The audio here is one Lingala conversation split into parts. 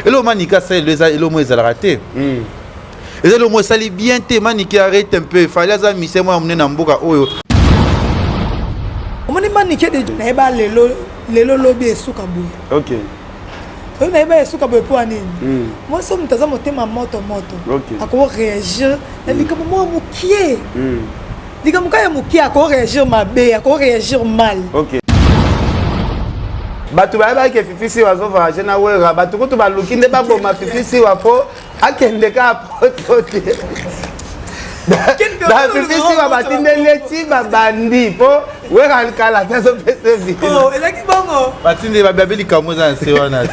Et le manika ça le moins il a raté. Et le moins ça li bien te manika arrête un peu. Fallait ça mise moi amener na mboka oyo. On m'a manika de neba lelo lobby sukabu. OK. On a pas sukabu pour anine. Moi ça me tazama motema moto. OK. Ako réagir, et puis comme moi mukie. Diga mukia mukia ako réagir mabe, ako réagir mal. OK. Batu ba ke fifisi wazo voyager na wera batu ko to ba lukinde ba boma fifisi wapo akende ka pote. Da fifisi wa batinde leti ba bandi po wera kala taso pese vi. Oh, elaki bongo. Batinde ba babeli kamoza nse wana.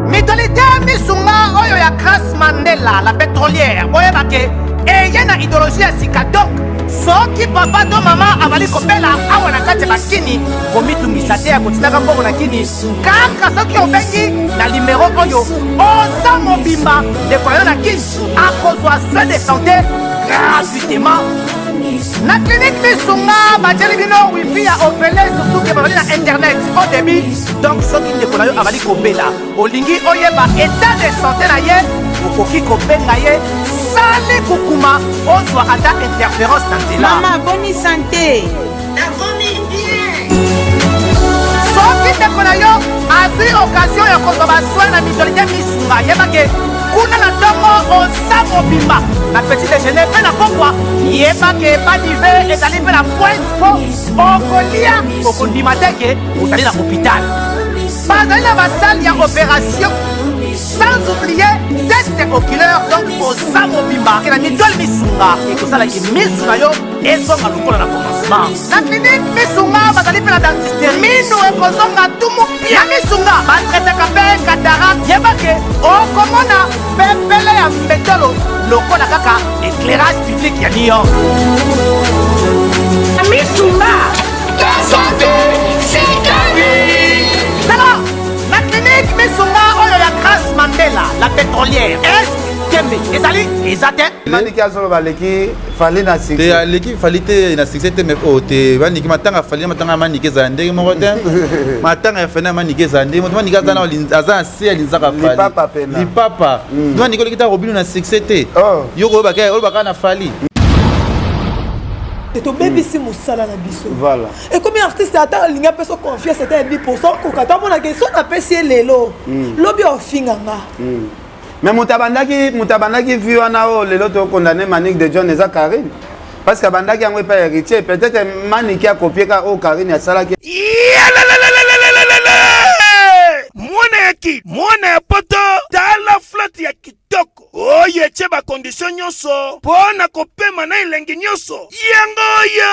Mitolite misunga oyo ya Grace Mandela la pétrolière. Oye bake et yana idéologie ya sika donc soki papa to mama avali kopela awa na kati bakini komitungisa te ya kotinaka mbongo na kini kaka soki obengi na numéro oyo oza mobimba ndeko yo na kini akozwa soin de santé gratuitement na clinique misunga bajeli bino wifi ya opele surtout ke bazali na internet au début donc soki ndeko na yo avali kopela olingi oyeba état de santé na ye okoki kobenga ye sale kukuma ozwa ata interférence na nzela. Maman, bonne santé. soki ndeko na yo azwi occasion ya kozwa basoi na mitolite misunga yebake kuna na ntongo oza mobimba na petit déjeuner mpe na pokwa yebake badive ezali mpe na pointe mpo okolia okondima teke ozali na hôpital bazali na basale ya opération sans oublier test oculaire donc oza mobimba ke na mitole misunga ekosalaki misu na yo ezonga lokola na commencement na clinique misunga bazali mpe na dentiste minu ekozonga tumu pia misunga batretaka mpe cataracte yebake okomona pepele ya mbetolo lokola kaka éclairage public ya New York misunga la santé c'est gagné. La clinique misunga oyo ya Grace Mandela la pétrolière est kembe ezali ezate maniki azolo baleki fali na succès te aleki fali te na succès te mais o te baniki matanga fali matanga maniki za ndenge moko te matanga ya fena maniki za ndenge moko maniki za na aza si alinzaka fali lipapa pena lipapa maniki lekita robinu na succès te yoko baka na fali Et to baby si musala na biso. Voilà. Et combien artiste ata linga peso confiance c'était 10% ko kata mona ke so na pesi lelo. Lobi ofinganga. Mais mutabandaki vu wana o lelo to condamné Manique de John eza Karine. Parce que bandaki yango pas héritier peut-être Manique a copié ka o Karine ya salaki. Mwana ya poto tala flotte ya kitoko oyo eche ba condition nyonso pona kopema na elengi nyonso yangoyo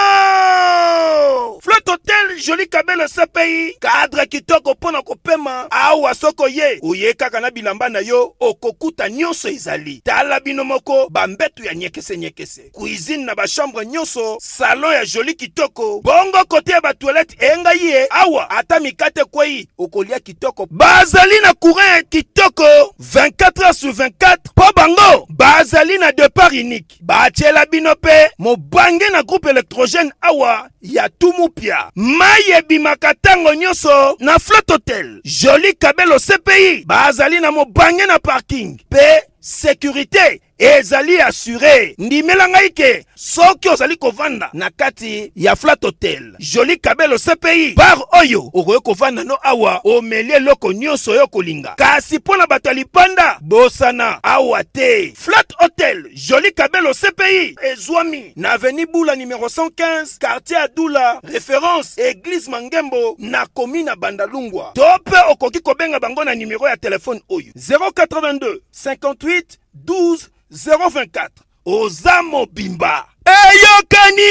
Flotte Hotel Joli Kabelo CPI cadre kitoko pona kopema awa soko ye oye kaka na bilamba na yo okokuta nyonso ezali tala bino moko bambetu ya nyekese cuisine na ba chambre nyonso salon ya joli kitoko bongo côté ya ba toilette enga ye awa ata mikate kwei okolia kitoko bazali na courant kitoko 24 heures sur 24 po bango bazali na départ unique bachela binope mobange na groupe électrogène awa ya tumupia maye bimakatango nyonso na Flotte Hotel Joli Kabelo CPI bazali na mobange na parking pe sécurité ezali assuré ndimela ngai ke soki ozali kovanda na kati ya Flotte Hotel Joli Kabelo CPI bar oyo okoye kovanda no awa omelie loko nyonso yo kolinga kasi pona bato lipanda bosana awa te Flotte Hotel Joli Kabelo CPI ezwami na avenue Boula numéro 115 quartier Adoula référence église Mangembo na commune Bandalungwa tope okoki kobenga bango na numéro ya téléphone oyo 082 58 12 024 Ozamo Bimba Eyokanie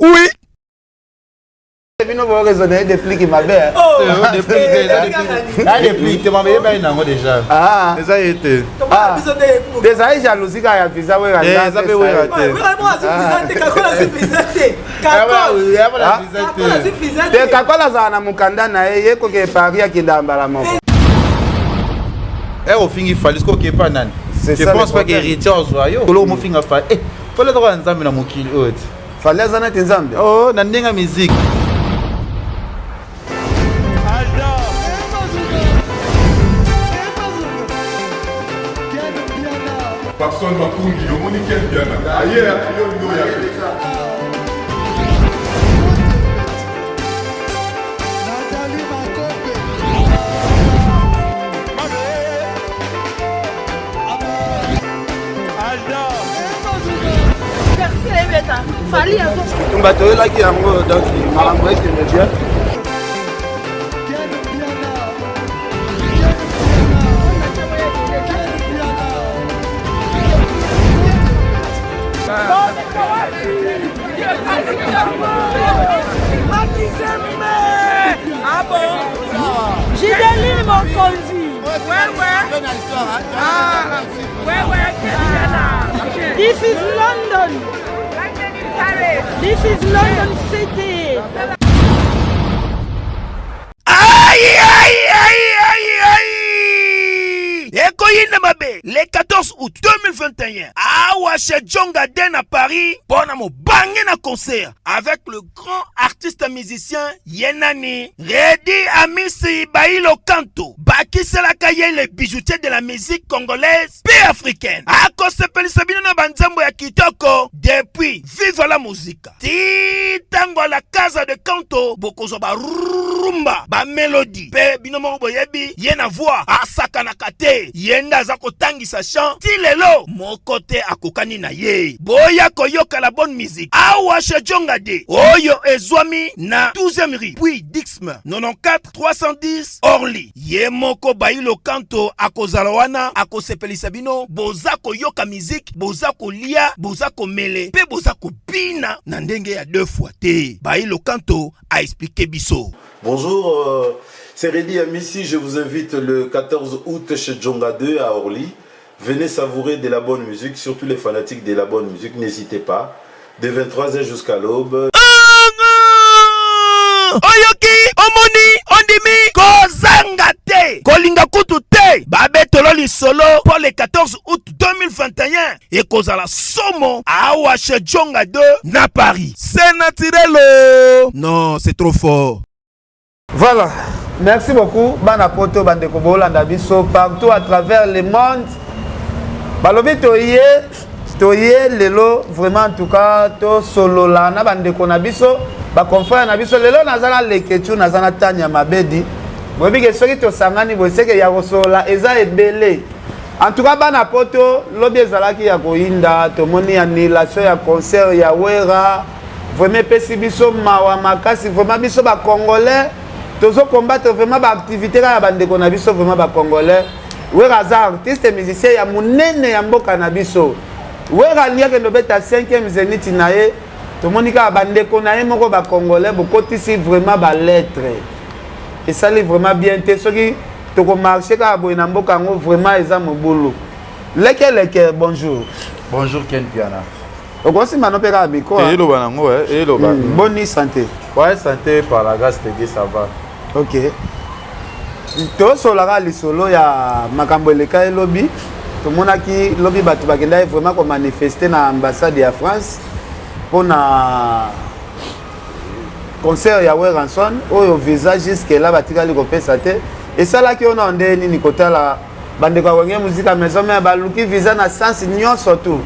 oui Vino vous raisonner depuis qui m'a bien. depuis te m'avais bien nango déjà ça y était déjà jalousie quand ya visa we ça peut ouais rater te kakola za na mukanda na ye ko ke pari ya kidambala moko au fingi fali ce que pas nan je pense pas que héritier ozoyo kolo mo finga fa fallait droit nzambe na mokili ot fallait zana nzambe oh na ndenga musique Pakson Makundi, au Monique Biana. Ailleurs, bato oyelaki yango donc makambo ekende bien. Ah bon? Gideline Mokonzi. This is London. This is London City. Aïe, aïe, aïe, aïe, aïe. Ekoyine Mabe, le 14 août 2021, à chez Djonga Den à Paris, pour mon bangé na concert avec le grand artiste musicien Yenani, Redi Amisi Bailo Kanto, Baki Selakaye, le bijoutier de la musique congolaise et africaine. A cause de Pelisabino na Banzambo ya Kitoko, depuis Vive la musique. Titango la casa de Kanto, Bokozo ba rumba, ba mélodie, pe binomo boyebi, yena voix, asaka na kate, yenda zako tangi sa chant, ti lelo, mon côté akokani na ye. Boya koyoka la bonne musique. Awa chez Djonga de, oyo ezwami na 12e rue, puis Dixme, 94 310 Orly. Ye moko Bailo Kanto akozalawana, akosepelisabino, bozako yoka musique, bozako lia, bozako mele, pe bozako bina, na ndenge ya 2 fois te. Bailo Kanto a expliqué biso. Bonjour, c'est Redi Amissi, je vous invite le 14 août chez Djonga 2 à Orly. Venez savourer de la bonne musique, surtout les fanatiques de la bonne musique, n'hésitez pas. De 23h jusqu'à l'aube. Oyoki, omoni, ondimi, kozangate, kolinga kutu te, babetololi solo pour le 14 août 2021 et kozala somo awa chez Djonga 2 na Paris. C'est naturel. Non, c'est trop fort. Voilà, merci beaucoup. Bana poto bandeko bolanda biso partout à travers le monde. Balobi toye lelo vraiment en tout cas to solo la na bandeko na biso ba confrère na biso lelo nazana leketu nazana tanya mabedi. Bobi ke soki to sangani boseke ya kosola eza ebele. En tout cas bana poto lobi ezalaki ya koinda tomoni annulation ya concert ya Wera. Vraiment pesi biso mawa makasi vraiment biso ba congolais tozo combattre vraiment ba activité ya bandeko na biso vraiment ba congolais. Wera aza artiste musicien ya munene ya mboka na biso. Wera liake no beta 5e zénith na ye. Tomoni ka bandeko na ye moko ba congolais bokotisi vraiment ba lettre. Et ça li vraiment bien te soki toko marcher ka boye na mboka ngo vraiment eza mobulu. Leke bonjour. Bonjour Ken Piana. Okosi manopera miko. Hello banango hello ba. Bonne santé. Ouais, santé par la grâce de Dieu ça va. OK. To solara lisolo ya makambo eleka elobi. Tomonaki lobi batu bakenda vraiment ko manifester na ambassade ya France pour na concert ya Weranson oyo visa jusque là batikali ko pesa te et ça là qui on a ndeni ni kotala bandeko ya wenge musique maison mais baluki visa na sens nyon surtout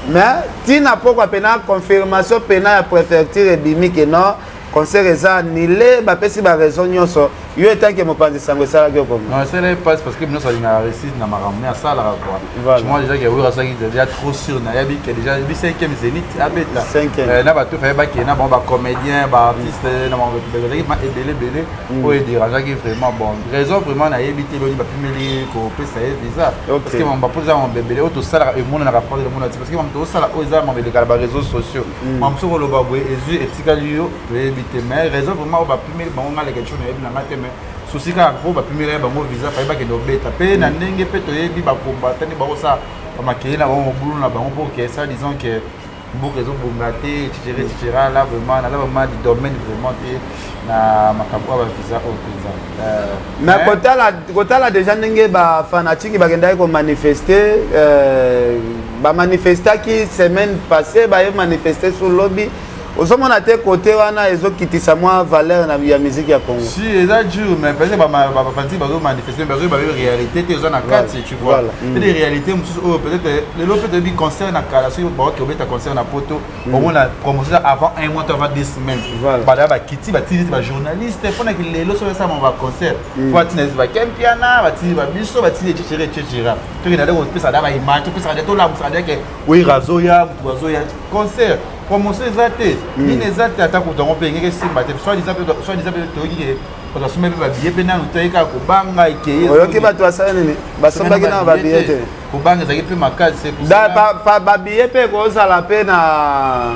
mais tina poko pena confirmation pena ya préfecture ebimi que non concert eza annulé bapesi ba raison nyonso yo etanke mopanzi sango sala ki okomo non ça n'est pas parce que nous ça a réussi na maramne ça la quoi moi déjà que Wera ça qui déjà trop sûr na yabi que déjà 5e zénith abeta 5e na bato fa ba ki na bon ba comédien ba artiste na ba belé pour déranger qui vraiment bon raison vraiment na yabi te loni ba pimeli ko pesa visa parce que mon ba poser mon bébé auto sala et mon na rapport de mon parce que mon to sala oza mon bébé ba réseaux sociaux mon so lo ba boy ezu etikaliyo mais raison vraiment ba pimeli ba on a les quelque chose na mateme souci ka ko ba pimeli ba mo visa fa ba ke do beta pe na ndenge pe to yebi ba combattre ni ba osa ba makeli na ba mo bulu na ba pour que ça disons que beaucoup raison bombaté etc là vraiment na vraiment du domaine vraiment na makambo ba visa au président mais kotala déjà ndenge ba fanatique ba kenda ko manifester ba manifesta qui semaine passée ba manifester sur lobby ozomona te côté wana ezokitisa mwa valeur na ya musique ya Congo. Si eza dur mais parce que bafanti bazo manifester bazo ba réalité te eza na kati tu vois. Et des réalités peut-être le peut-être bi concert na kala so ba ko beta concert na poto au moins la promotion avant un mois avant 2 semaines. Ba ba kiti ba tili ba journaliste pour na ki lelo so ça mon va concert. Faut atiner ba Kempiana ba tili ba biso ba tili tchira. To ina ko pesa da ba image to pesa da to la ça que oui razoya concert promotion ezate nini ezate ata kutongo pe ngeke simba te soit disant to ki ko ta sume ba billet pena uteka ko banga ikeye oyoki bato asala nini basombaki na ba billet te ko banga zaki pe makasi c'est pour ça ba billet pe ko sala pe na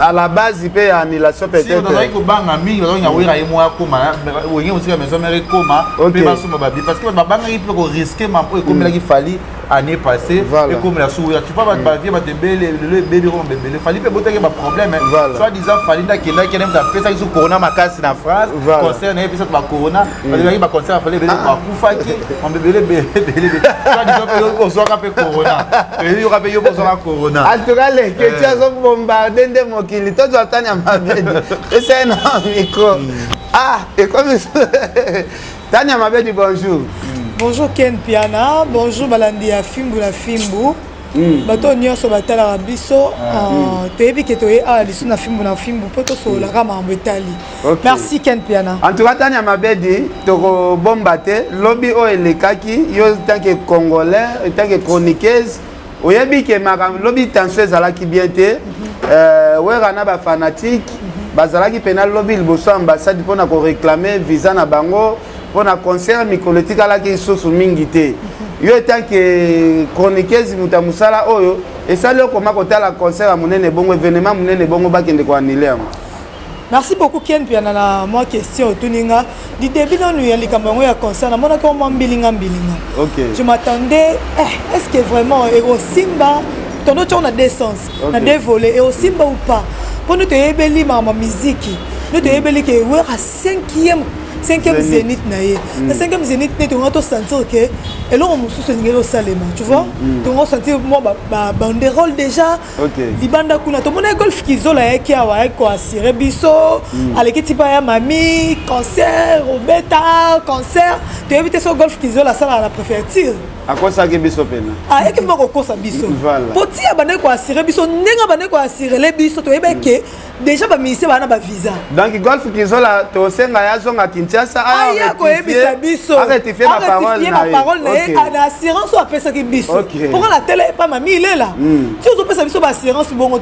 à la base pe ya annulation peut-être si on ko banga mingi on ya wira ye moya koma wenge musika maison mère koma pe ba suma ba billet parce que ba banga il peut risquer ma ko comme la ki fali année passée et comme la sourire tu pas ba vie ba te belle le bébé on bébé fali pe boter ba problème soit disant fali da ki là qui aime ta pesa sur corona makasi na France concert na pesa ba corona ba concert fali bébé ba kufaki on bébé soit disant ko so ka pe corona et yo ka pe yo pour so corona en tout cas les questions sont bombardées de mokili to zo tanya mabedi c'est un micro et comme Tania Mabedi, bonjour. Bonjour Ken Piana, bonjour Balandi ya Fimbu la Fimbu. Bato nyonso batala rabiso tebi ke toye a lisu na Fimbu poto so la rama mbetali. Merci Ken Piana. En tout cas Tania Mabedi toko bombate lobby o elekaki yo tant que congolais tant que chroniqueuse oyebi ke makam lobby tension ezalaki bien te wera ba fanatique bazalaki pena lobby liboso ambassade pona ko réclamer visa na bango pour un concert mycologique à la qui est mingi te yo tant que chroniqueuse mutamusala oyo et ça le comment côté la concert à monene bongo événement monene bongo ba kende ko annuler. Merci beaucoup Ken Piana na moi question tuninga du début non ya likambo ya concert na mona ko mbilinga. OK. Je m'attendais est-ce que vraiment Ero Simba ton autre on a des sens na des volets Ero Simba ou pas pour nous te yebeli ma musique nous te yebeli que ouais à 5e zénith naie. Le 5e zénith tu vas te sentir que et là on me soutient au salema, tu vois? Tu vas sentir moi banderole déjà. Libanda kuna to mona golf kizola yaki awa ko asire biso avec tipa ya mami concert Robeta concert tu éviter so golf kizola ça la préfecture. À quoi ça que biso pena? Ah et que moko ko sa biso. Poti ya bana ko asire biso nenga bana ko asire le biso to ebeke déjà ba ministère bana ba visa. Donc golf kizola to senga ya zonga Kinshasa a rectifié ma parole na assurance ou appelle ça qui biso. Pourquoi la télé pas mamie il est là. Si on peut ça biso ba assurance bon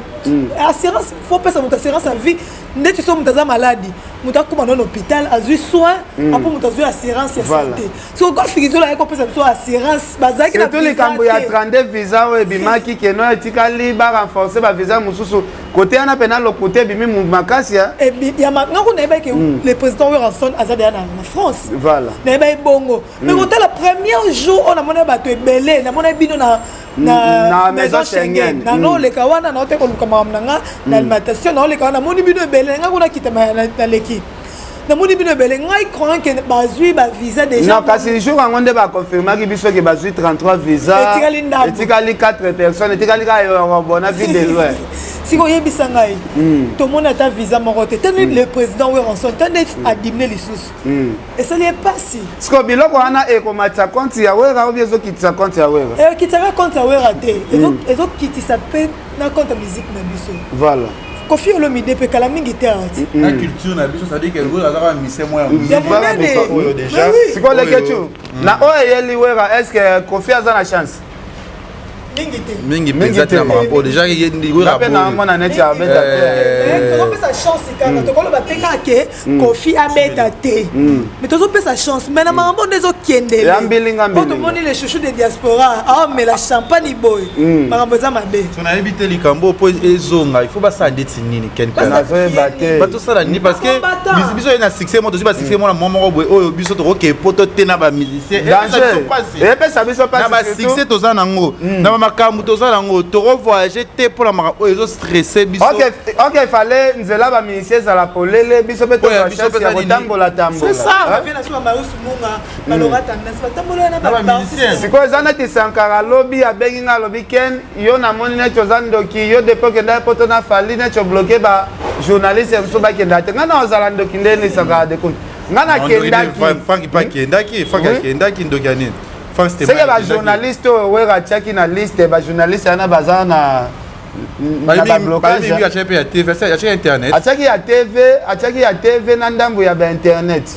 assurance faut pas ça mon assurance à vie dès tu sois mutaza maladie muta kuma dans l'hôpital a eu soin après mutaza assurance ya santé. Si on golf kizola ya ko peut ça biso assurance bazaki na tous les cambo ya 32 visa ou bimaki que no etikali ba renforcer ba visa mususu côté ana pena le côté bimi makasia et ya maintenant on est que le président Ranson azade en France. Voilà. Neba bongo. Mais quand le premier jour on a moné bato ebele, na moné bino na maison Schengen. Na no le kawana na ote ko lukama mnanga na alimentation na le kawana moni bino ebele nga kuna kitama na l'équipe. Na moni bino ebele ngai croyant que bazui ba visa déjà. Non parce que jour on onde ba confirmer que biso que bazui 33 visa. Etikali 4 personnes, etikali ka bona vie de loin. Si vous avez ngai tout le monde a ta visa morote le président Ranson tande a diminuer les sources et ça n'est pas si ce que biloko ana e ko matcha compte ya wera ou bien zo kitisa compte ya wera et kitisa compte ya wera te et zo kitisa pe na compte musique na biso voilà Kofi Olomide pe kala mingi te arati la culture na biso ça dit que le gars a misé moi déjà c'est quoi la question na oyeli wera est-ce que Kofi a na chance mingi peut-être na rapport déjà il y a une rapport na mona net ya beta te sa chance quand to ko ba teka ke Kofi a beta te mais to sa chance mais na mambo ndezo kiendele to moni les chouchous de diaspora mais la champagne boy mambo za mabe on a évité les cambo po ezonga il faut pas ça ndeti nini quelqu'un ba to ça ni parce que biso ina succès moi to ba succès moi na maman boy oyo biso to ke poto te na ba musicien et pe ça biso pas na ba succès to za nango makambo tozala ngo to voyager te pour la makambo ezo stressé biso OK fallait nzela ba ministère za la polele biso pe to recherche ya botambola tambola c'est ça on vient na suma Marius Munga balora tendance batambola na ba musicien c'est quoi zana ti Sankara lobby abenginga lobby ken yo na moni na tozando ki yo depuis que nda poto na fali na cho bloquer ba journaliste biso bakendaki nga na ozala ndoki nde nisaka dekoni nga nakendaki seke bajournaliste oyo wera atiaki na liste bajournaliste wana baza na atiaki ya tv na ndambo ya bainternet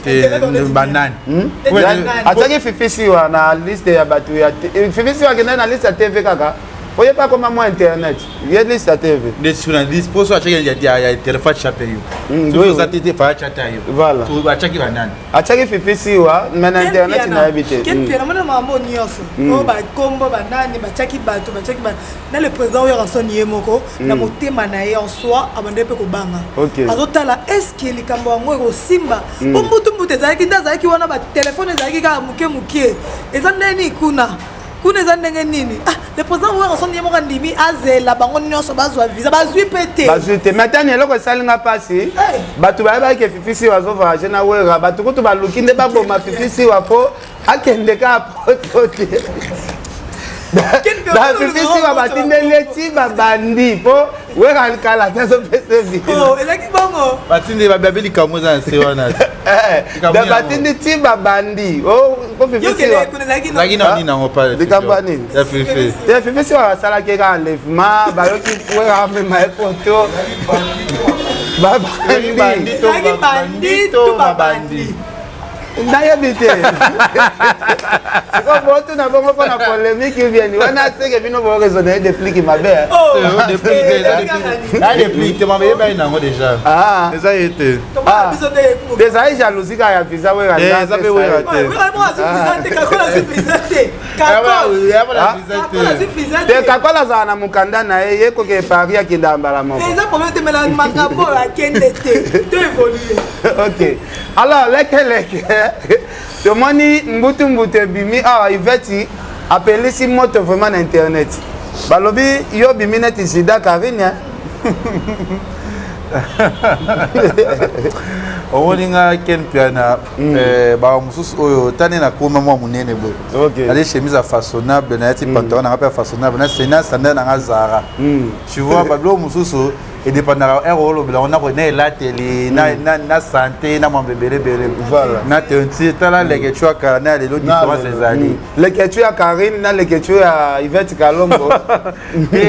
atiaki fifisiwa na liste ya bato ya fifisiwa akendaki na liste ya tv kaka oye pas comment moi internet il y a liste à TV des journalistes pour ça il y a téléphone chaper yo ça t'était pas chatter yo voilà tu vas checker banane a checker fifisi wa mais internet na habité quel pire mana mambo nyonso o ba kombo banane ba checker bato ba checker na le président yo rason yemoko na motema na ye en soi abande pe ko banga azotala est-ce que likambo yango ko simba bombutu mbute zaki ndazaki wana ba téléphone zaki ka muke eza nani kuna kuneza ndenge nini le président wa rasoni yemo kandimi azela bango nyonso bazwa visa bazwi pété maintenant eloko salinga pasi batu ba ke fifisi wazo voyager na wera batu kutu baluki nde baboma fifisi wapo akende ka pote da fifisi wa batindele ti babandi po wera kala tazo pese vi elaki bongo batinde babeli kamoza nse wana da batinde ti babandi ko fifisi wa lagi na nina ngopale de campagne ya fifisi wa sala ke ka enlèvement bayoki wera mema epoto babandi to babandi ndayebite ko boto na bongo pona polémique vieni wana seke bino bo raisonner des flics mabe depuis te mabe ba ina ngo déjà ça y était des ai jalousie ka ya visa we ga ça be we raté kakola za na mukanda na ye ko ke Paris akidambala moko eza problème te mela makambo akende te to évoluer OK alors leke tomoni mbutu bimi Yvette appelisi moto vraiment na internet balobi yo bimi neti sida Karine owoninga ken piana ba mususu oyo tane na koma mwa munene boy ali chemise façonnable na yati pantalon na rappel façonnable na sena sandal na Zara tu vois ba lo mususu et dépendant rôle on a rené la télé na santé na mambebele voilà na tenti tala leketu aka na lelo différence les ali leketu ya Karine na leketu ya Yvette Kalongo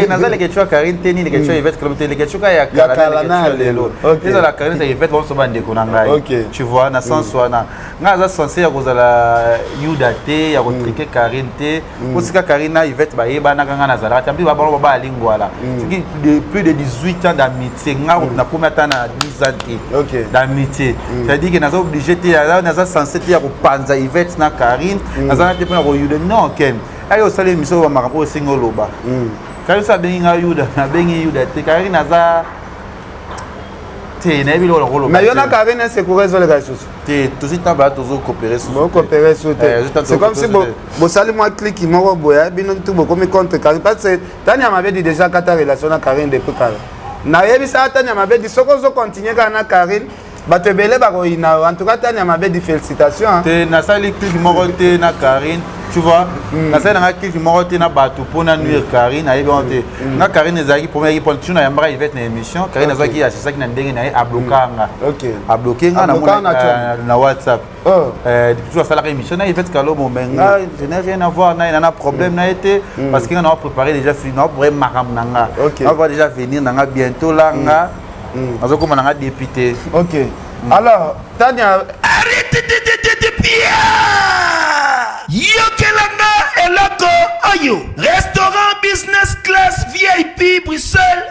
na za leketu ya Karine teni leketu ya Yvette Kalongo leketu ya kala na lelo eza la Karine ya Yvette bon so bande ko na ngai tu vois na sens wana nga za censé ya kozala yuda te ya kotrike Karine te osika Karine na Yvette ba yeba na kanga na zala tambi ba balo ba lingwala plus de 18 ans d'amitié nga na combien temps na 10 ans d'amitié c'est-à-dire que naza obligé te naza censé te ya kopanza Yvette na Karine naza te pona ko yuda non ken ayo sale miso ba makambo singo loba Karine sa bengi nga yuda na bengi yuda te Karine naza mais il y a Karine c'est pour résoudre les choses tout de suite toujours coopérer c'est comme si vous salez moi clique qui m'a boya bino tout beaucoup me contre Karine parce que Tania m'avait dit déjà qu'à ta relation avec Karine depuis Karine na yebi sa Tania m'avait dit soko zo continuer kana Karine ba te belé ba ko ina en tout cas Tania m'avait dit félicitations te na sali clique moko te na Karine tu vois na sali na clique moko te na bato pona nuire Karine ayebi on te na Karine ezaki première point tu na yambra Yvette na émission Karine azaki assistant na ndenge na a bloquanga a bloquer nga na WhatsApp depuis tu as la émission na Yvette Kalongo menga je n'ai rien à voir na na problème na été parce que on a préparé déjà film on pourrait makam nanga on va déjà venir nanga bientôt là nga azo comme nanga député alors Tania arrête de Pierre yokelanga eloko oyo restaurant business class VIP Bruxelles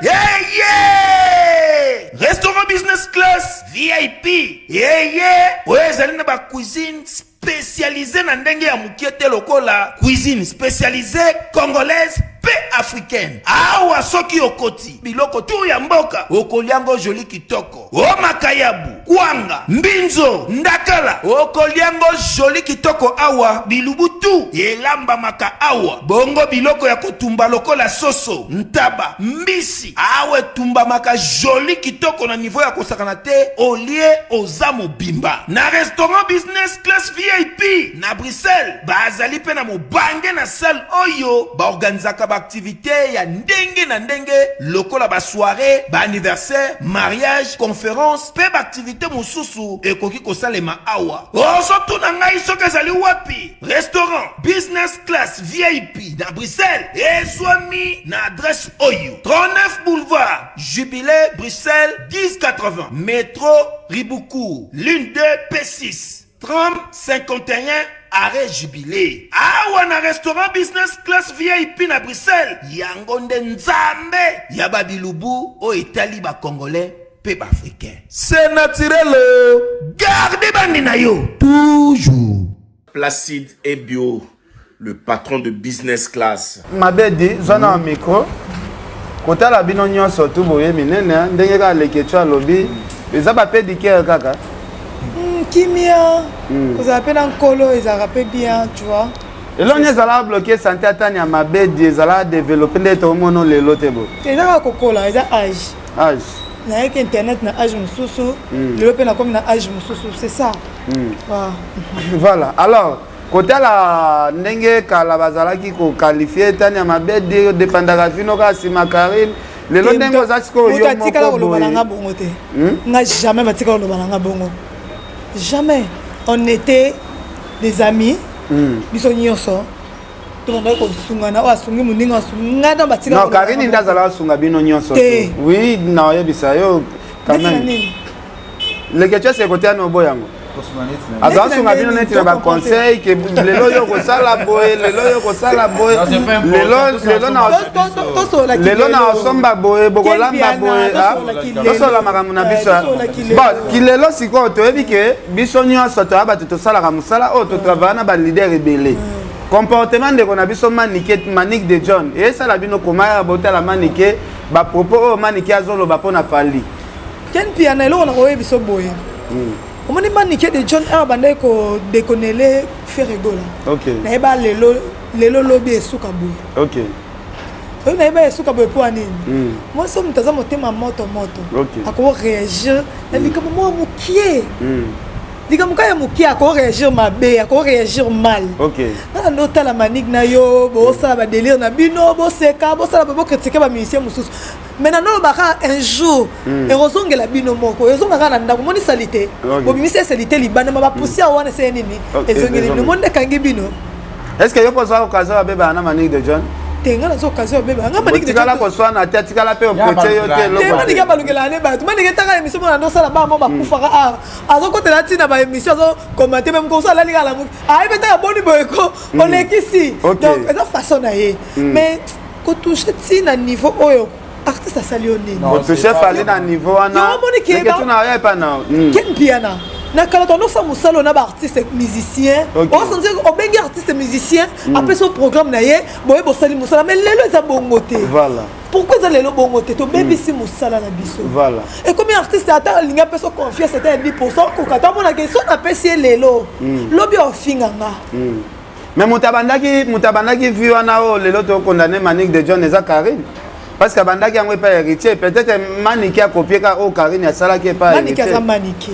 restaurant business class VIP ezali na ba cuisine spécialisée na ndenge ya mukiete lokola cuisine spécialisée congolaise pe africaine awa soki okoti biloko tu ya mboka okoliango joli kitoko o makayabu kwanga mbinzo ndakala okoliango joli kitoko awa bilubutu elamba maka awa bongo biloko ya kotumba lokola soso ntaba mbisi awe tumba maka joli kitoko na niveau ya kosakana te olie ozamo bimba na restaurant business class VIP na Bruxelles bazali pe na mobange na salle oyo ba organizaka activité ya ndenge na ndenge lokola ba soirée, ba anniversaire, mariage, conférence, pe ba activité mususu ekoki kosalema awa. Osoto na ngai soki ezali wapi? Restaurant, business class, VIP na Bruxelles. Ezwami na adresse Oyo. 39 boulevard, Jubilé, Bruxelles, 1080. Métro Riboukou, l'une 2 P6. 3051 arrêt Jubilé. Awa na restaurant business class VIP na Bruxelles. Yangonde nzambe. Yababilubu o Italie ba Congolais pe ba Africain. C'est naturel. Gardez bandi na yo. Toujours. Placide et Bio, le patron de business class. Mabedi, zona au micro. Kota la bino nyonso tu boye minene ndenge ka lekecho alobi. Eza ba pe diker kaka. Kimia, vous avez un colo, ils ont bien, tu vois. Et là, on est bloqué santé à Tania Mabedi, ils ont développé des tomono les lotebo. Ils ont un coco là, ils ont âge. Âge. Il y a internet na âge mususu, développé na comme na âge mususu, c'est ça. Voilà. Alors, côté la ndenge kala bazalaki ko qualifier Tania Mabedi dépendaka vino ka sima Karine. Le ndenge ozasiko yo moko. Mutakika lo balanga bongo te. Nga jamais matika lo balanga bongo. Jamais. On était des amis. Biso nyonso. Tout le monde sunga wa sungi muninga sunga na batika. Non, Karine ndazala sunga bino nyonso. Oui, na yebisa yo quand même. Le que tu c'est côté no boyango. Azan sunga bino neti na ba conseil que lelo yo ko sala boy, lelo yo ko sala boy. Lelo na somba boy, bokolamba boy. Toso la makamuna biso. Bon, kilelo siko to ebi ke biso nyonso to aba to sala ka musala o to travailler na ba leader rebelle. Comportement de qu'on a biso manique de John. Et ça la bino koma bota la manique ba propos o manique azolo ba pona fali. Ken piana lo na ko biso boy. On m'a maniqué de John Arbandé ko déconnelé faire rigoler. OK. Na eba lelo lobby esukabou. OK. On na eba esukabou pour anine. Moi ça mutaza motema moto. OK. Ako réagir, na likamo mo mukie. Likamo kaya mukie ako réagir mabe, ako réagir mal. OK. Na nota la manique na yo, bo ça ba délire na bino, bo seka, bo ça ba critiquer ba musicien mususu. Maintenant, un jour, et rozonge la bino moko, et zonga na ndako moni salité. Bo bimisi salité libana ma pousser à wana c'est nini. Et zonge le monde kangi bino. Est-ce que yo pose occasion beba na manique de John? Tenga na occasion beba. Nga manique de John. Tika la ko na tête, tika la pe au côté yo te lo. Te manique ba lungela ne ba. Tu manique taka émission na ndo sala ba mo ba kufaka a. Azo ko tela tina ba émission azo commenter même ko sala linga la mu. A ebe ta boni boyeko. On est ici. Donc, eza façon na ye. Mais ko toucher tina niveau oyo. Artiste à Salioni. Non, tu chef aller dans niveau ana. Non, Monique, tu n'as pas non. Quel piano? Na kala tono sa musalo na ba artiste musicien. On sentait au bengi artiste musicien après son programme na ye, boye bo sali musala mais lelo za bongote. Voilà. Pourquoi ça lelo bongote to baby si musala na biso. Voilà. Et comme artiste ata linga peso confiance c'était 10% ko kata mona ke so na pesi lelo. Lobi o finganga. Mais mutabandaki vu wana o lelo to condamné Manique de John eza Karine. Parce que bandaki yango pas héritier, peut-être Manique a copié ka o Karine sala qui pas héritier. Manique a Manique.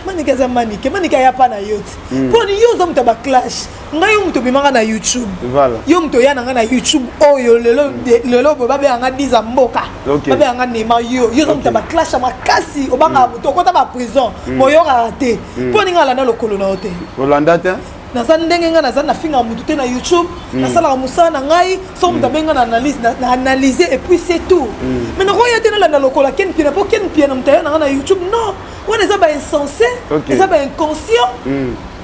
Manique a Manique, Manique ya pa na yote. Pour ni yo zomta ba clash. Ngai mto bimanga na YouTube. Voilà. Yo mto ya na YouTube oyo lelo baba be anga 10 mboka. Baba anga nema yo zomta ba clash ma kasi obanga mto kota ba prison. Moyo raté. Pour ni ngala na lokolo na hote. Holanda te. Naza ndenge nga naza na finga mutu te na YouTube, nasala musala na ngai, so mutu benga na analyse na analyser et puis c'est tout. Mais non ya tena na lokola ken pina po ken pina mta na YouTube non. On est ba insensé, les ba inconscient.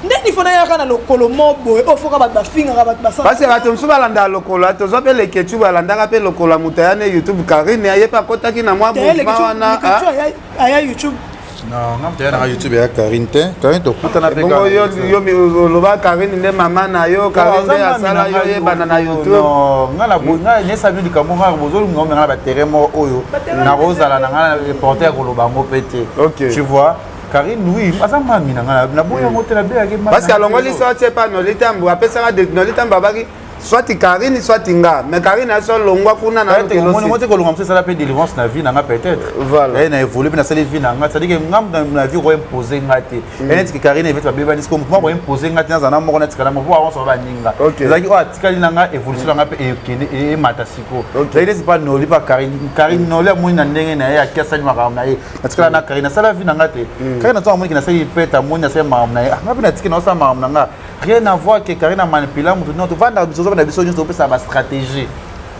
Ndeni fona ya kana lokolo mobo o foka ba finga ba ba. Parce que bato msuba landa lokolo, to zo pe le ketu ba landa ka pe lokolo muta ya ne YouTube Karine ya yepa kota ki na mwa bo wana. Aya YouTube. Non, on a un YouTube à Karine. Karine, tu as yo loba Karine ne maman na yo Karine ya sala yo ye banana YouTube. Non, ngala bonga ne sabi di kamora bozolo ngombe ngala ba terremo oyo. Na rozala na ngala reporter ko loba ngo pété. Tu vois? Karine oui, azamba mina ngala na boya ngote la bia ke. Parce que alongo l'histoire c'est pas no litambo apesa de no litambo baki soit Karine soit Inga mais Karine a son longwa kuna na que moi te kolonga ça la délivrance na vie na peut-être voilà et na évoluer na sali vie na nga c'est-à-dire que ngam na vie ko imposer ngate et que Karine evite ba beba disco moi ko imposer ngate na mo na tikala mo pour on va ninga c'est-à-dire que tikali na nga évolution nga pe e mata siko c'est pas no li pas Karine no le mo na ndenge na ya kesa ni makam na e na tikala na Karine ça la vie na ngate Karine na to mo ki na sali fête mo na sali makam na e ngapi na tikina sa makam na nga rien à voir que Karine a manipulé mon non tu vas dans besoin de besoin juste ça ma stratégie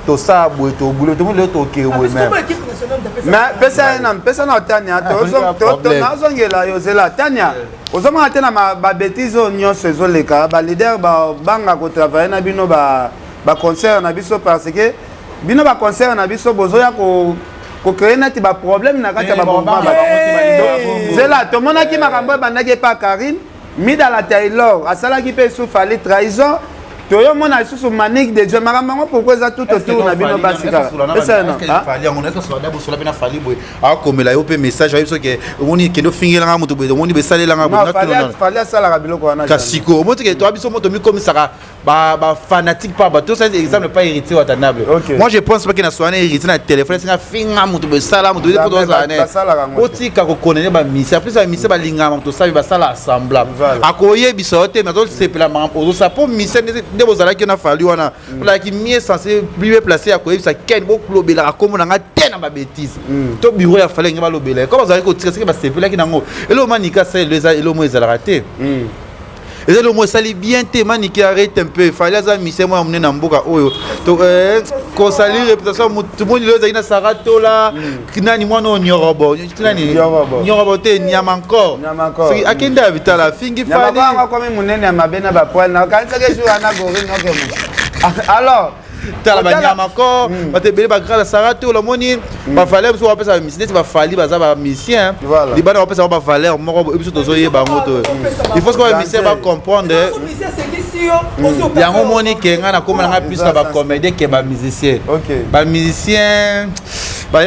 to ça boule to boule tout le to ke oui même mais pesa na Tania to na zongela yo zela Tania ozoma tena ba bêtise nyonso ezoleka ba leader ba banga ko travailler na bino ba concert na biso parce que bino ba concert na biso bozoya ko créer na ti ba problème na kati ba bomba ba zela to mona ki makambo bandaki pa Karine mis dans la Taylor à cela qui peut souffler trahison toyo mona sous manique de Dieu makambo pourquoi ça tout autour na bino basika c'est non fallait on est sur d'abord sur la pena fallait boy a comme là yo pe message ayo que moni kendo fingela nga mutu boy moni be salela nga boy fallait ça la biloko wana kasiko moto que toi biso moto mi comme ça ba fanatique pas ba tout ça exemple pas héritier watanabe moi je pense pas que na soane héritier na téléphone c'est nga finga mutu be sala mutu pour toi ça né oti ka ko connaître ba mission plus ba mission ba linga mutu ça ba sala assemblable akoye bisote mais c'est pela maman ça pour mission de bozala qui na fallu wana la qui mieux censé lui placer akoye ça ken bo lobela comme na nga tena ba bêtise to bureau ya fallait nga ba lobela comment ça ko tirer c'est ba c'est pela qui nango et le manika c'est le mo ezala raté et le mot sali bien te mani qui arrête un peu fallait ça mission moi emmener na mboka oyo to ko sali réputation tout monde le zaina sarato là kinani moi no nyorobo kinani nyorobo te nyama encore c'est akenda vitala fingi fali nyama comme munene ya mabena ba poil na kanisa ke jour ana gori no ke alors tala banyama encore batebele ba grâce sarato la moni ba valeur so ba pesa mission ba fali ba za ba mission li bana ba pesa ba valeur moko biso tozoye ba moto il faut que mission ba comprendre yango moni ke nga na koma nga plus ba comédien ke ba musicien ba musicien ba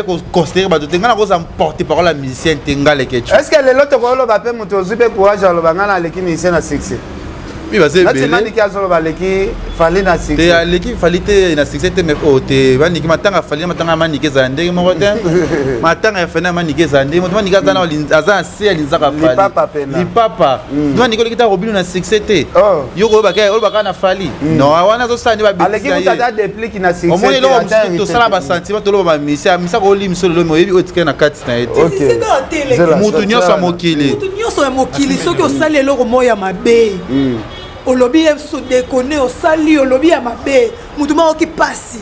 ko considérer ba to nga na ko ça porter parole la musicien tengale ke tu est-ce que le loto ko lo ba pe moto zupe courage lo ba nga na leki musicien na succès oui bah c'est belle là qui a solo baleki fallait na succès te l'équipe fallait na succès te mais oh te bani ki matanga fallait matanga manike zande mo rote matanga fena manike zande mo manike zana azan si alinzaka fallait li papa mani ko likita robinu na succès te yo ko ba na fallait non wana zo sani ba bêtise aleki tata déplique na succès au moins lo to sala ba sentiment to lo ba misa ko limso lo mo yebi otika na kati na ete OK mutu nyoso mokili soki osali eloko moya mabe olobi so déconner osali olobi ya mabe mutu moko ki pasi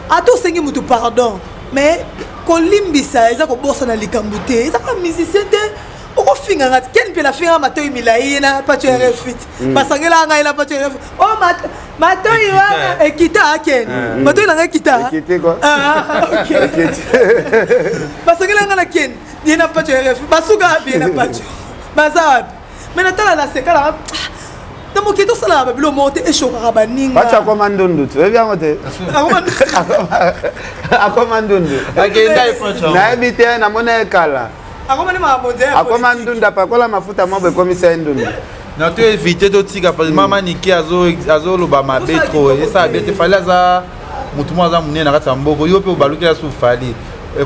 ata osengi mutu pardon mais kolimbisa eza kobosa na likambo te eza ka musicien te okofinga ngati ken mpe na finga matoi milai na pacho refit basangela ngai na pacho refit oh matoi wana ekita aken matoi na ngai kita basangela ngai na ken die na pacho refit basuka bien na pacho baza mais natala la sekala na mokito sala ba bilo monte e shoka ba ninga bacha komandundu tu e bien mote akomandundu agenda ifocho na ebite na mona ekala akomani ma modè akomandundu apakola mafuta mobe komisa ndundu na to éviter to tika parce mama niki azo lo ba mabe trop et ça bien te fallait ça mutu mo za munene na kata mboko yo pe obalukela su fali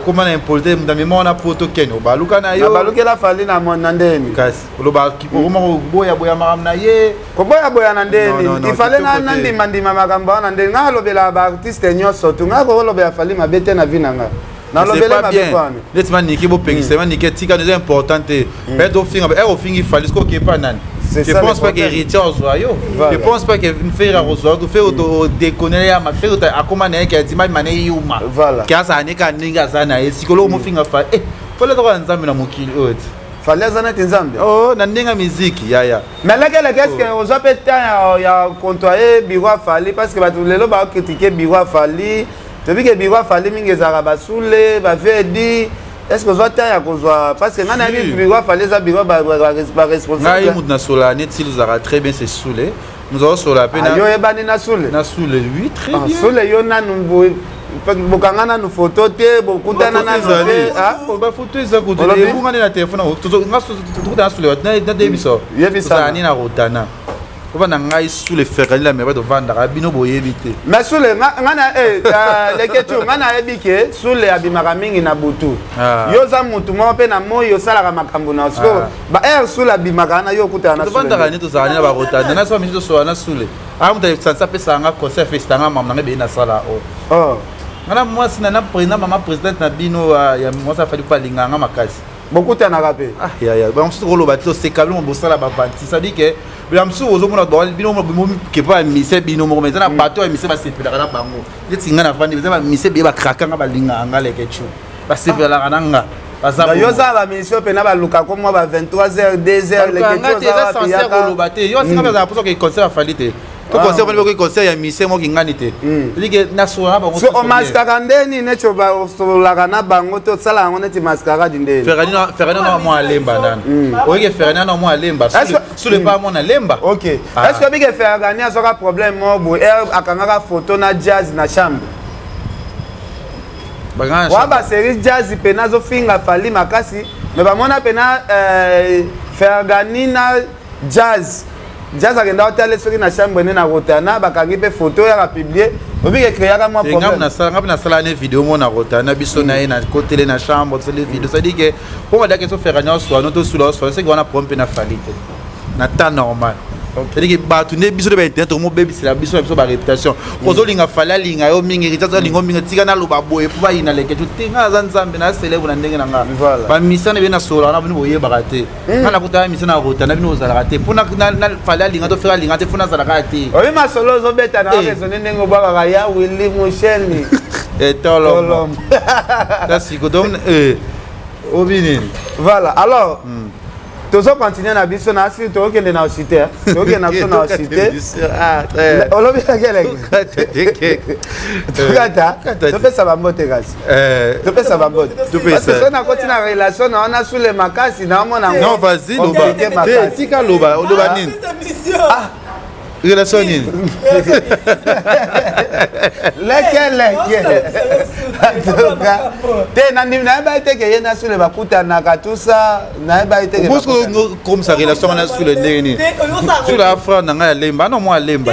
comment na imposer ndame mona poto keno baluka na yo balukela fali na mona ndeni kasi lo ba kipoma boya makam na ye ko boya na ndeni ifale na ndima makambo na ndeni ngalobela ba artiste nyonso tu ngako lobela fali mabete na vinanga na lobela mabefani netman niki bo pengisa niki tika c'est important mais do finga o fingi fali ko ke pa nani je pense pas que héritier Ozoyo. Je pense pas que faire à Ozoyo, tu fais au déconner à ma faire à comment n'est qu'à dire mané yuma. Voilà. Car ça n'est qu'à ninga sana et psychologue mon finger fa. Eh, faut le droit ensemble na mokili autre. Fallait zana tinzambe. Oh, na ninga musique ya. Mais là qu'est-ce que Ozoyo peut ya contoyer biwa fali parce que ba tout lelo ba critiquer biwa fali. Depuis que biwa fali mingi zaraba soule ba fait dit est-ce que vous avez parce que maintenant il fallait ça biwa ba responsable. Na yimut na sola net si vous avez très bien c'est soulé. Nous avons sur la peine. Yo ebani na soule. Na soule oui très bien. Soule yo na nous bokangana nu photo te bokutana na zobe ah ba photo eza ko te bungana na téléphone to na soule na debiso. Yebisa ni na rotana. va ngai sous les ferrari la mais de vendre bino boyebité mais sous les ngana les questions ngana ebike sous les abimaka mingi na butu yo za mutu mo pe na moyo sala ka makambo na so ba sous la bimaka na yo kuta na sous vendre ni to za ni ba rotana na so mi to so na sous les muta sansa pe sanga concert festanga mam na be na sala oh ngana moi sina na président mama présidente na bino ya moi ça fallait pas linganga makasi beaucoup de nagapé ya ba msu rolo bato c'est câble mon bossala ba vanti ça dit que ba msu ozo mona ba bino mo ke pas mise bino mo metana bato mise ba sepela kana bango yetinga na vandi ba mise be ba krakanga ba linganga leke chu ba sepela kana nga yo za ba mission pe na ba luka ko mo ba 23h 2h leke chu za ba ya rolo baté yo singa ba pour que concert falite ko concert va ko concert ya mise mo kingani te dit que na so ba so o mascara ndeni ne cho ba so la kana bango to sala ngone ti mascara dinde Ferrari na mo alemba nana oye Ferrari na mo alemba sous le pas mo na lemba OK est-ce que bige Ferrari a un problème mo bo akanga photo na jazz na chambre wa ba série jazz pe na zo finga fali makasi mais ba mona pe na Ferrari na jazz agenda hotel soki na chambre ne na rotana bakangi pe photo ya publier obike créer ka moi problème na sala ne vidéo mo na rotana biso na na côté na chambre c'est les vidéos ça dit que pour moi d'accord faire rien soit notre sous là c'est qu'on a pomper na falite na temps normal c'est-à-dire que ba tu ne biso de ba internet mo baby c'est la biso ba réputation kozo linga fala linga yo mingi ritsa lingo mingi tika na loba boye pour ba ina leke tu tinga za nzambe na célèbre na ndenge na nga ba misana be na solo na bino boye barate na kuta misana rota na bino za rate pour na fala linga to faire linga te funa za rate oui ma solo zo beta na raisonner ndenge ba ka ya Willy Mosheni et tolom ça c'est godom obini voilà alors Tozo continue na biso na si to okende na cité to okende na biso na cité olobi akele tukata to pesa ba mbote kasi to pesa ba mbote parce que na continue na relation na ona sous les makasi na mona non vas-y loba tika loba nini relation nini lequel te na ndimi na ba ite ke yena sous les bakuta na katusa na ba ite parce que comme ça relation na sous le ndeni sur la fra na nga lemba non moi lemba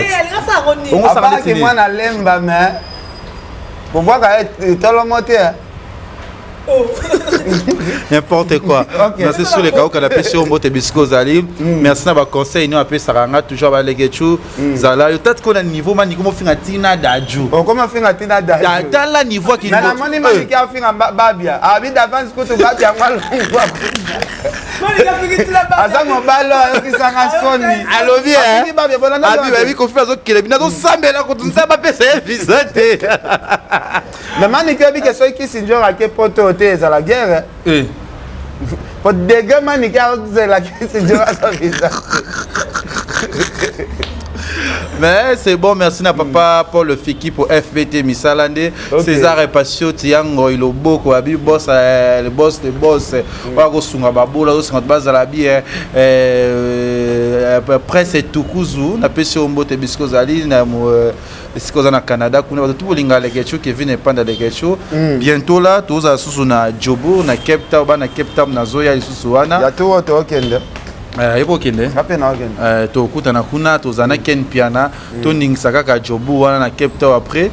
on sa ke moi na lemba mais pour voir ka tolomote n'importe quoi merci sur les cas qu'on a pêché au mot et biscuits ali merci na ba conseil nous appelle saranga toujours ba legechu zala yo peut-être qu'on a niveau mani comment finga tina daju comment finga tina daju dans la niveau qui na moni mani ki finga babia abi d'avance ko to babia ngwa mani ka finga tina babia azango balo ki sanga soni alobi abi babi ko faire zo kile bina zo sambela ko tunza ba pesa visite na mani ki abi ke so ki sinjora ke poto te za la guerre pour dégueu mani ki za la ki sinjora so visa. Mais c'est bon, merci na papa Paul le Fiki pour FBT Misalande, César et Patio Tiango, il beaucoup abi boss le boss wa go sunga babula go sunga bazala bi presse Tukuzu na pesi ombote bisco zali na bisco na Canada kuna tout bolinga le kecho Kevin Epanda le kecho bientôt là toza susu na Jobo na Cape Town na Zoya isusu wana ya to okende ebokende tokutana kuna tozana ken piana toningisa kaka jobu wana na Cape Town après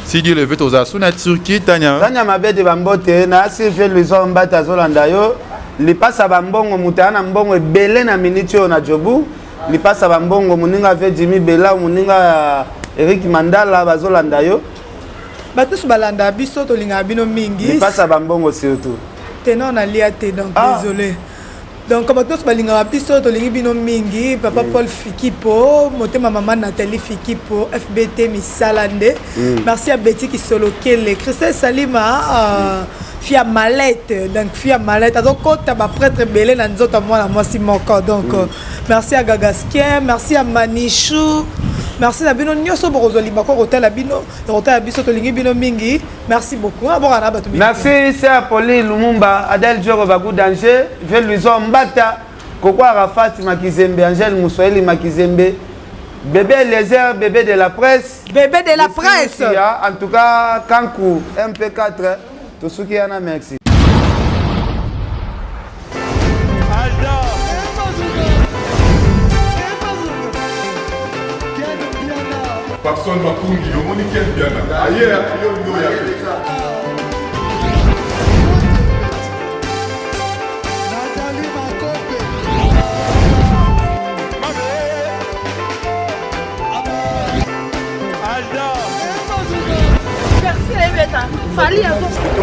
si Dieu le veut toza suna Turquie tanya mabete bambote na Sylvain Luison Mbata zolanda yo lipasa bambongo mutana mbongo ebele na minute yo na jobu lipasa bambongo muninga ve Jimmy Bela muninga Eric Mandala bazolanda yo batusu balanda biso tolinga bino mingi lipasa bambongo surtout tenor na lia te donc désolé. Donc comme tous balinga biso to lingi bino mingi papa Paul Fikipo motema maman Nathalie Fikipo FBT Misalande merci à Betty qui solo kele Christelle Salima fia Malette donc fia Malette donc kota ba prêtre belé na nzoto mwana mwasi moko donc merci à Gagaskien merci à Manichou merci à bino nyoso bokozoli bako hotel à bino hotel à biso to lingi bino mingi merci beaucoup merci c'est Pauline Lumumba Adèle Djoro Bagou Danger je lui Mbata Koko Arafat Makizembe Angèle Moussoeli Makizembe bébé Lézer bébé de la presse en tout cas Kankou MP4 tout ce qui y en a merci Patson Makungi, le monde qui est bien. Ailleurs, il y a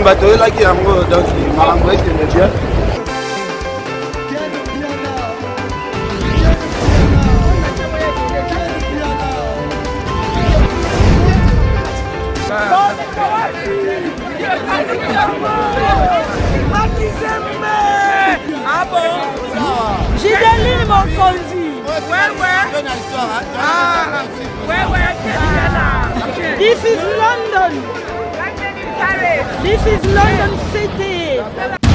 bato oyelaki yango donc makambo ekende bien. Ah bon? J'ai mon conduit. This is London. This is London City.